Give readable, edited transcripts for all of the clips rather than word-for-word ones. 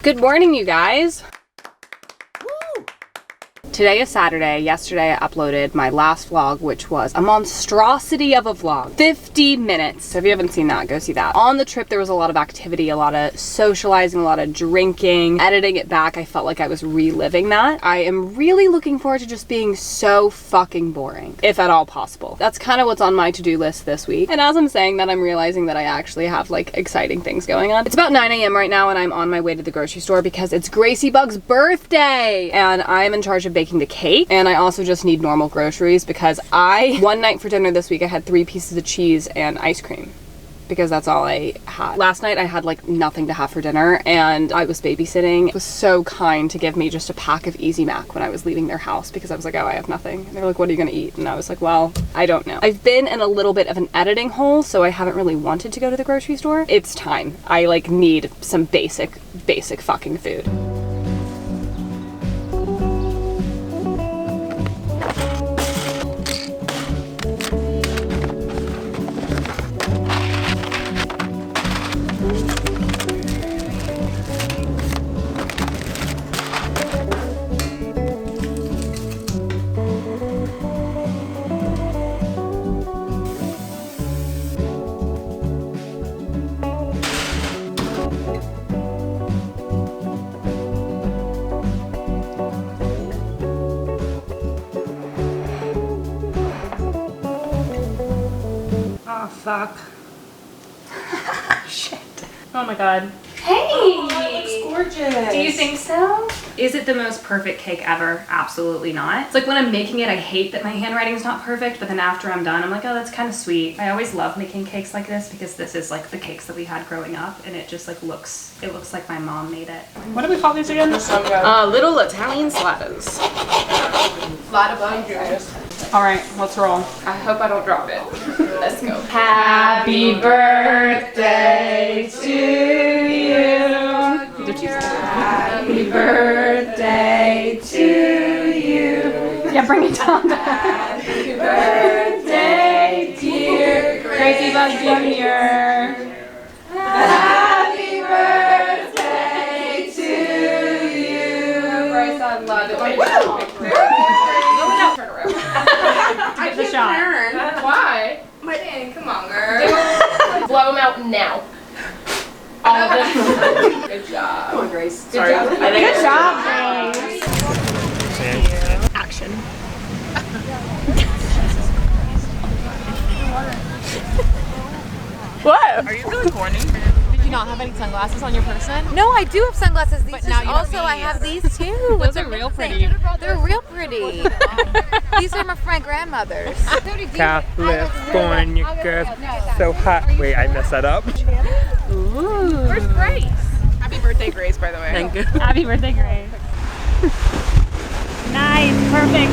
Good morning, you guys. Today is Saturday. Yesterday I uploaded my last vlog, which was a monstrosity of a vlog. 50 minutes. So if you haven't seen that, go see that. On the trip, there was a lot of activity, a lot of socializing, a lot of drinking. Editing it back, I felt like I was reliving that. I am really looking forward to just being so fucking boring, if at all possible. That's kind of what's on my to-do list this week. And as I'm saying that, I'm realizing that I actually have like exciting things going on. It's about 9 a.m. right now and I'm on my way to the grocery store because it's Gracie Bug's birthday and I'm in charge of baking the cake, and I also just need normal groceries because one night for dinner this week I had 3 pieces of cheese and ice cream because that's all I had. Last night I had like nothing to have for dinner and I was babysitting. It was so kind to give me just a pack of Easy Mac when I was leaving their house because I was like, oh, I have nothing. And they were like, what are you gonna eat? And I was like, well, I don't know. I've been in a little bit of an editing hole, so I haven't really wanted to go to the grocery store. It's time. I like need some basic fucking food. Fuck. Shit. Oh my god. Hey! Oh, that looks gorgeous. Do you think so? Is it the most perfect cake ever? Absolutely not. It's like when I'm making it, I hate that my handwriting's not perfect, but then after I'm done, I'm like, oh, that's kind of sweet. I always love making cakes like this because this is like the cakes that we had growing up, and it just like looks like my mom made it. What do we call these again? Little Italian slatters. All right, let's roll. I hope I don't drop it. Let's go. Happy birthday to you. Happy birthday to you. Yeah, bring it down. Happy birthday, dear Gracie Bug Jr. Happy birthday to you. Bryce, I love it. Turn around. Get the shot. Turn. Why? Dang, come on, girl. Blow them out now. All of them. Good job. Come on, Grace. Good job. Good job, Grace. Action. What? Are you really corny? Did you not have any sunglasses on your person? No, I do have sunglasses. These now you also don't I need have these too. Those are real pretty. They're real pretty. These are my grandmother's. California girls, so hot. Wait, I messed that up. Ooh. Where's Grace? Happy birthday, Grace, by the way. Thank you. Happy birthday, Grace. Nice. Perfect.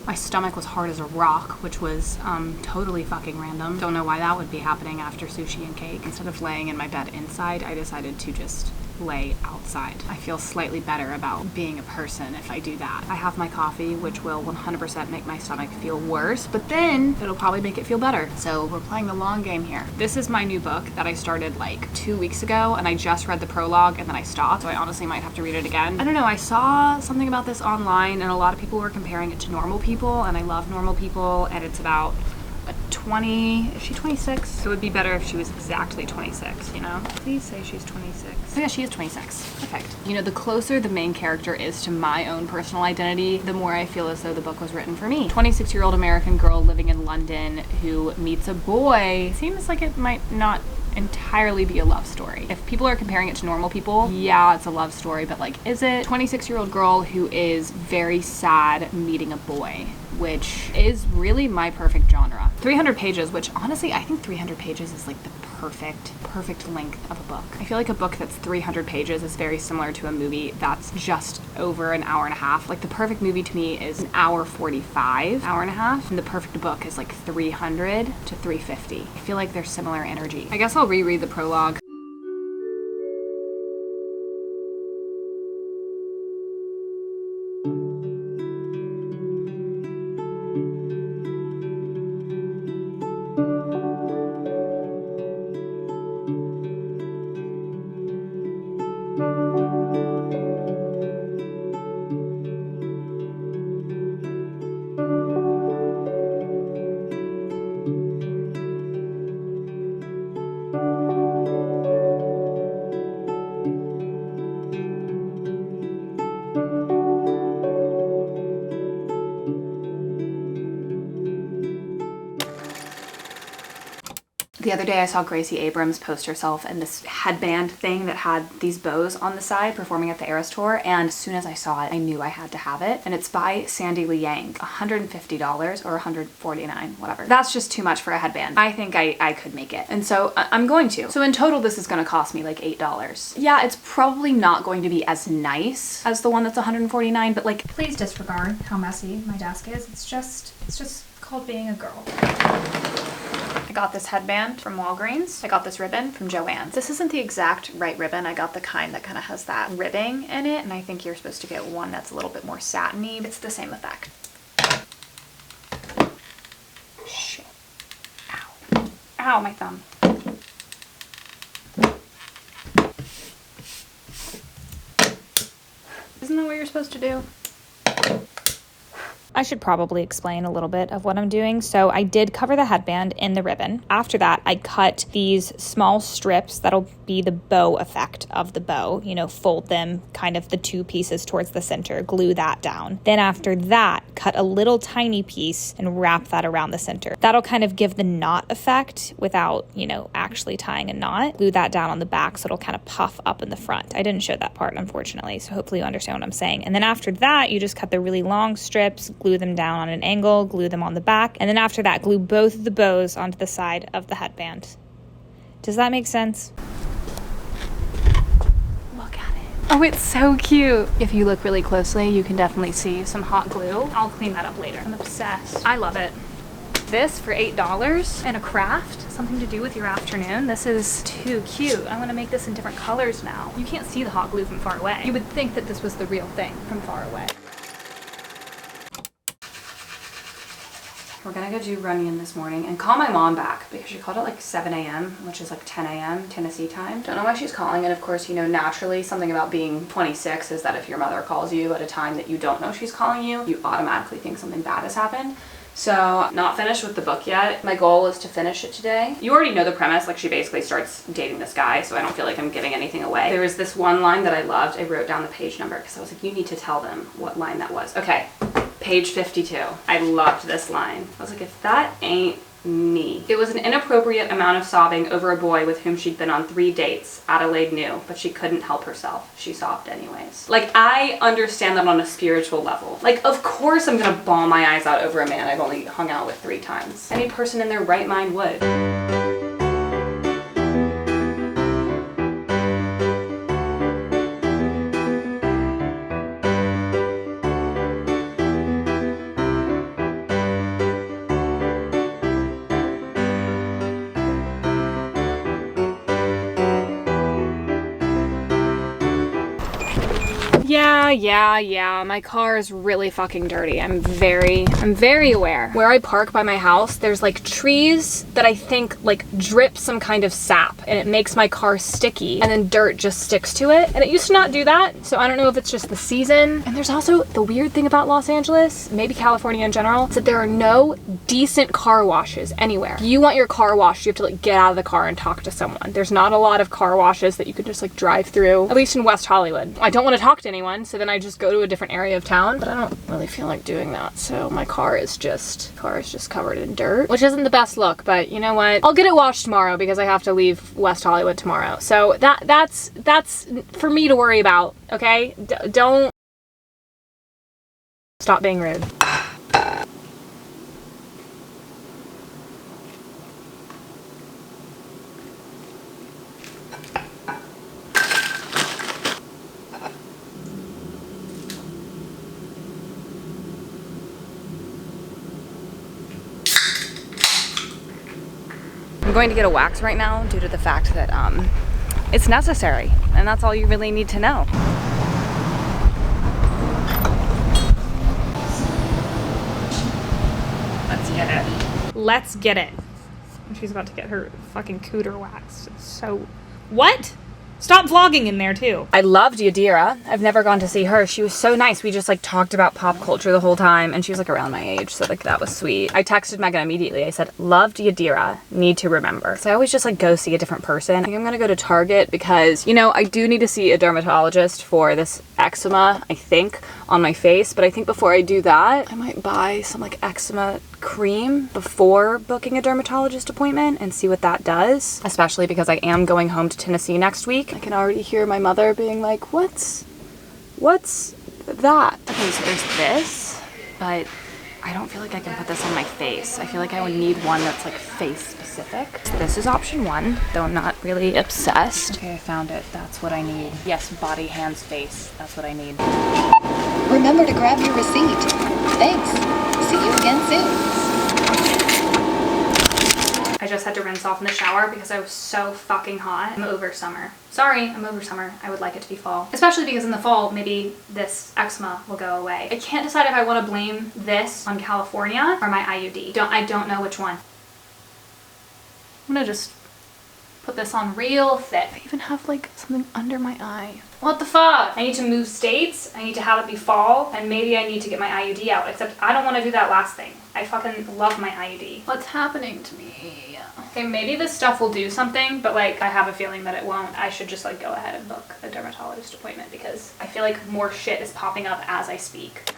My stomach was hard as a rock, which was totally fucking random. Don't know why that would be happening after sushi and cake. Instead of laying in my bed inside, I decided to just lay outside. I feel slightly better about being a person if I do that. I have my coffee, which will 100% make my stomach feel worse, but then it'll probably make it feel better. So we're playing the long game here. This is my new book that I started like 2 weeks ago, and I just read the prologue and then I stopped, so I honestly might have to read it again. I don't know, I saw something about this online and a lot of people were comparing it to Normal People, and I love Normal People, and it's about a 20, is she 26? It would be better if she was exactly 26, you know? Please say she's 26. Oh yeah, she is 26. Perfect. You know, the closer the main character is to my own personal identity, the more I feel as though the book was written for me. 26-year-old American girl living in London who meets a boy. Seems like it might not entirely be a love story. If people are comparing it to normal people, yeah, it's a love story, but like, is it? 26-year-old girl who is very sad meeting a boy, which is really my perfect genre. 300 pages, which honestly, I think 300 pages is like the perfect length of a book. I feel like a book that's 300 pages is very similar to a movie that's just over an hour and a half. Like the perfect movie to me is an hour 45, hour and a half, and the perfect book is like 300 to 350. I feel like there's similar energy. I guess I'll reread the prologue. The other day I saw Gracie Abrams post herself in this headband thing that had these bows on the side performing at the Eras Tour, and as soon as I saw it, I knew I had to have it. And it's by Sandy Liang. $150 or $149, whatever. That's just too much for a headband. I think I could make it. And so I'm going to. So in total, this is gonna cost me like $8. Yeah, it's probably not going to be as nice as the one that's $149, but like, Please disregard how messy my desk is. It's just called being a girl. I got this headband from Walgreens. I got this ribbon from Joann's. This isn't the exact right ribbon. I got the kind that kind of has that ribbing in it, and I think you're supposed to get one that's a little bit more satiny. It's the same effect. Shit. Ow. Ow, my thumb. Isn't that what you're supposed to do? I should probably explain a little bit of what I'm doing. So I did cover the headband in the ribbon. After that, I cut these small strips that'll be the bow effect of the bow, you know, fold them kind of the two pieces towards the center, glue that down. Then after that, cut a little tiny piece and wrap that around the center. That'll kind of give the knot effect without, you know, actually tying a knot. Glue that down on the back so it'll kind of puff up in the front. I didn't show that part, unfortunately, so hopefully you understand what I'm saying. And then after that, you just cut the really long strips, glue them down on an angle, glue them on the back, and then after that, glue both of the bows onto the side of the headband. Does that make sense? Look at it. Oh, it's so cute. If you look really closely, you can definitely see some hot glue. I'll clean that up later. I'm obsessed. I love it. This for $8 and a craft, something to do with your afternoon. This is too cute. I want to make this in different colors now. You can't see the hot glue from far away. You would think that this was the real thing from far away. We're gonna go do Runyon this morning and call my mom back because she called at like 7 a.m., which is like 10 a.m. Tennessee time. Don't know why she's calling, and of course, you know, naturally something about being 26 is that if your mother calls you at a time that you don't know she's calling you, you automatically think something bad has happened. So, not finished with the book yet. My goal is to finish it today. You already know the premise, like she basically starts dating this guy, so I don't feel like I'm giving anything away. There was this one line that I loved. I wrote down the page number because I was like, you need to tell them what line that was. Okay. Page 52. I loved this line. I was like, if that ain't me. It was an inappropriate amount of sobbing over a boy with whom she'd been on 3 dates. Adelaide knew, but she couldn't help herself. She sobbed anyways. Like, I understand that on a spiritual level. Like, of course I'm gonna bawl my eyes out over a man I've only hung out with 3 times. Any person in their right mind would. Yeah. My car is really fucking dirty. I'm very aware. Where I park by my house, there's like trees that I think like drip some kind of sap, and it makes my car sticky, and then dirt just sticks to it. And it used to not do that, so I don't know if it's just the season. And there's also the weird thing about Los Angeles, maybe California in general, is that there are no decent car washes anywhere. If you want your car washed, you have to like get out of the car and talk to someone. There's not a lot of car washes that you could just like drive through, at least in West Hollywood. I don't want to talk to anyone, so then I just go to a different area of town, but I don't really feel like doing that. So my car is just covered in dirt, which isn't the best look, but you know what? I'll get it washed tomorrow because I have to leave West Hollywood tomorrow. So that's for me to worry about, okay? Don't stop being rude. I'm going to get a wax right now due to the fact that it's necessary, and that's all you really need to know. Let's get it. And she's about to get her fucking cooter waxed. It's so... What? Stop vlogging in there too. I loved Yadira. I've never gone to see her. She was so nice. We just like talked about pop culture the whole time, and she was like around my age, so like that was sweet. I texted Megan immediately. I said, loved Yadira, need to remember. So I always just like go see a different person. I think I'm gonna go to Target because, you know, I do need to see a dermatologist for this eczema, I think, on my face. But I think before I do that, I might buy some like eczema cream before booking a dermatologist appointment and see what that does, especially because I am going home to Tennessee next week. I can already hear my mother being like, what's that? Okay, so there's this, but I don't feel like I can put this on my face. I feel like I would need one that's like face specific. So this is option one, though I'm not really obsessed. Okay, I found it. That's what I need. Yes, body, hands, face. That's what I need. Remember to grab your receipt. Thanks. See you again soon. I just had to rinse off in the shower because I was so fucking hot. I'm over summer. Sorry, I'm over summer. I would like it to be fall. Especially because in the fall, maybe this eczema will go away. I can't decide if I want to blame this on California or my IUD. I don't know which one. I'm gonna just put this on real thick. I even have like something under my eye. What the fuck? I need to move states, I need to have it be fall, and maybe I need to get my IUD out, except I don't want to do that last thing. I fucking love my IUD. What's happening to me? Okay, maybe this stuff will do something, but like I have a feeling that it won't. I should just like go ahead and book a dermatologist appointment because I feel like more shit is popping up as I speak.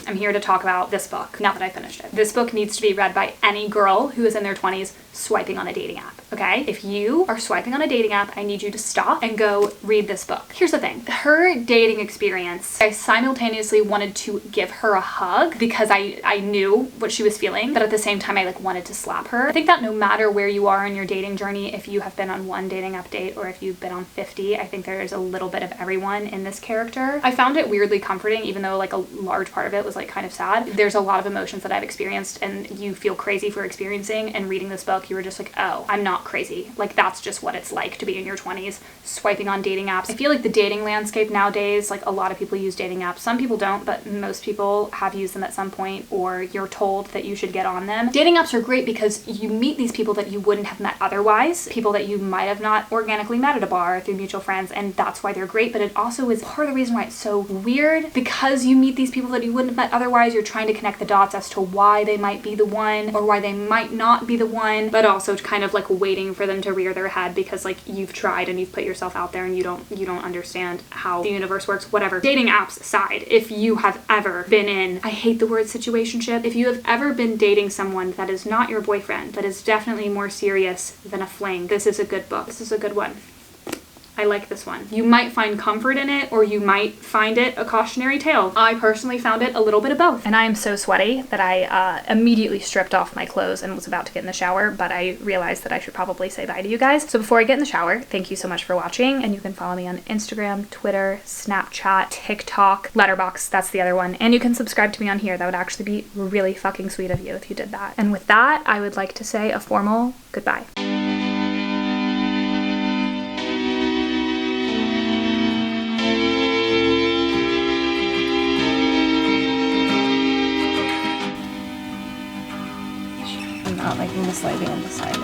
I'm here to talk about this book, now that I finished it. This book needs to be read by any girl who is in their 20s swiping on a dating app, okay? If you are swiping on a dating app, I need you to stop and go read this book. Here's the thing. Her dating experience, I simultaneously wanted to give her a hug because I knew what she was feeling, but at the same time, I like wanted to slap her. I think that no matter where you are in your dating journey, if you have been on one dating app date or if you've been on 50, I think there is a little bit of everyone in this character. I found it weirdly comforting, even though like a large part of it was like kind of sad. There's a lot of emotions that I've experienced and you feel crazy for experiencing, and reading this book, you were just like, oh, I'm not crazy. Like that's just what it's like to be in your 20s swiping on dating apps. I feel like the dating landscape nowadays, like a lot of people use dating apps. Some people don't, but most people have used them at some point, or you're told that you should get on them. Dating apps are great because you meet these people that you wouldn't have met otherwise, people that you might have not organically met at a bar through mutual friends, and that's why they're great. But it also is part of the reason why it's so weird, because you meet these people that you wouldn't have met otherwise. You're trying to connect the dots as to why they might be the one or why they might not be the one, but also kind of like waiting for them to rear their head because like you've tried and you've put yourself out there and you don't understand how the universe works. Whatever. Dating apps aside, if you have ever been in, I hate the word situationship, if you have ever been dating someone that is not your boyfriend, that is definitely more serious than a fling, this is a good book. This is a good one. I like this one. You might find comfort in it, or you might find it a cautionary tale. I personally found it a little bit of both. And I am so sweaty that I immediately stripped off my clothes and was about to get in the shower, but I realized that I should probably say bye to you guys. So before I get in the shower, thank you so much for watching, and you can follow me on Instagram, Twitter, Snapchat, TikTok, letterboxd, that's the other one, and you can subscribe to me on here. That would actually be really fucking sweet of you if you did that. And with that, I would like to say a formal goodbye. I'm not liking the sliding on the side.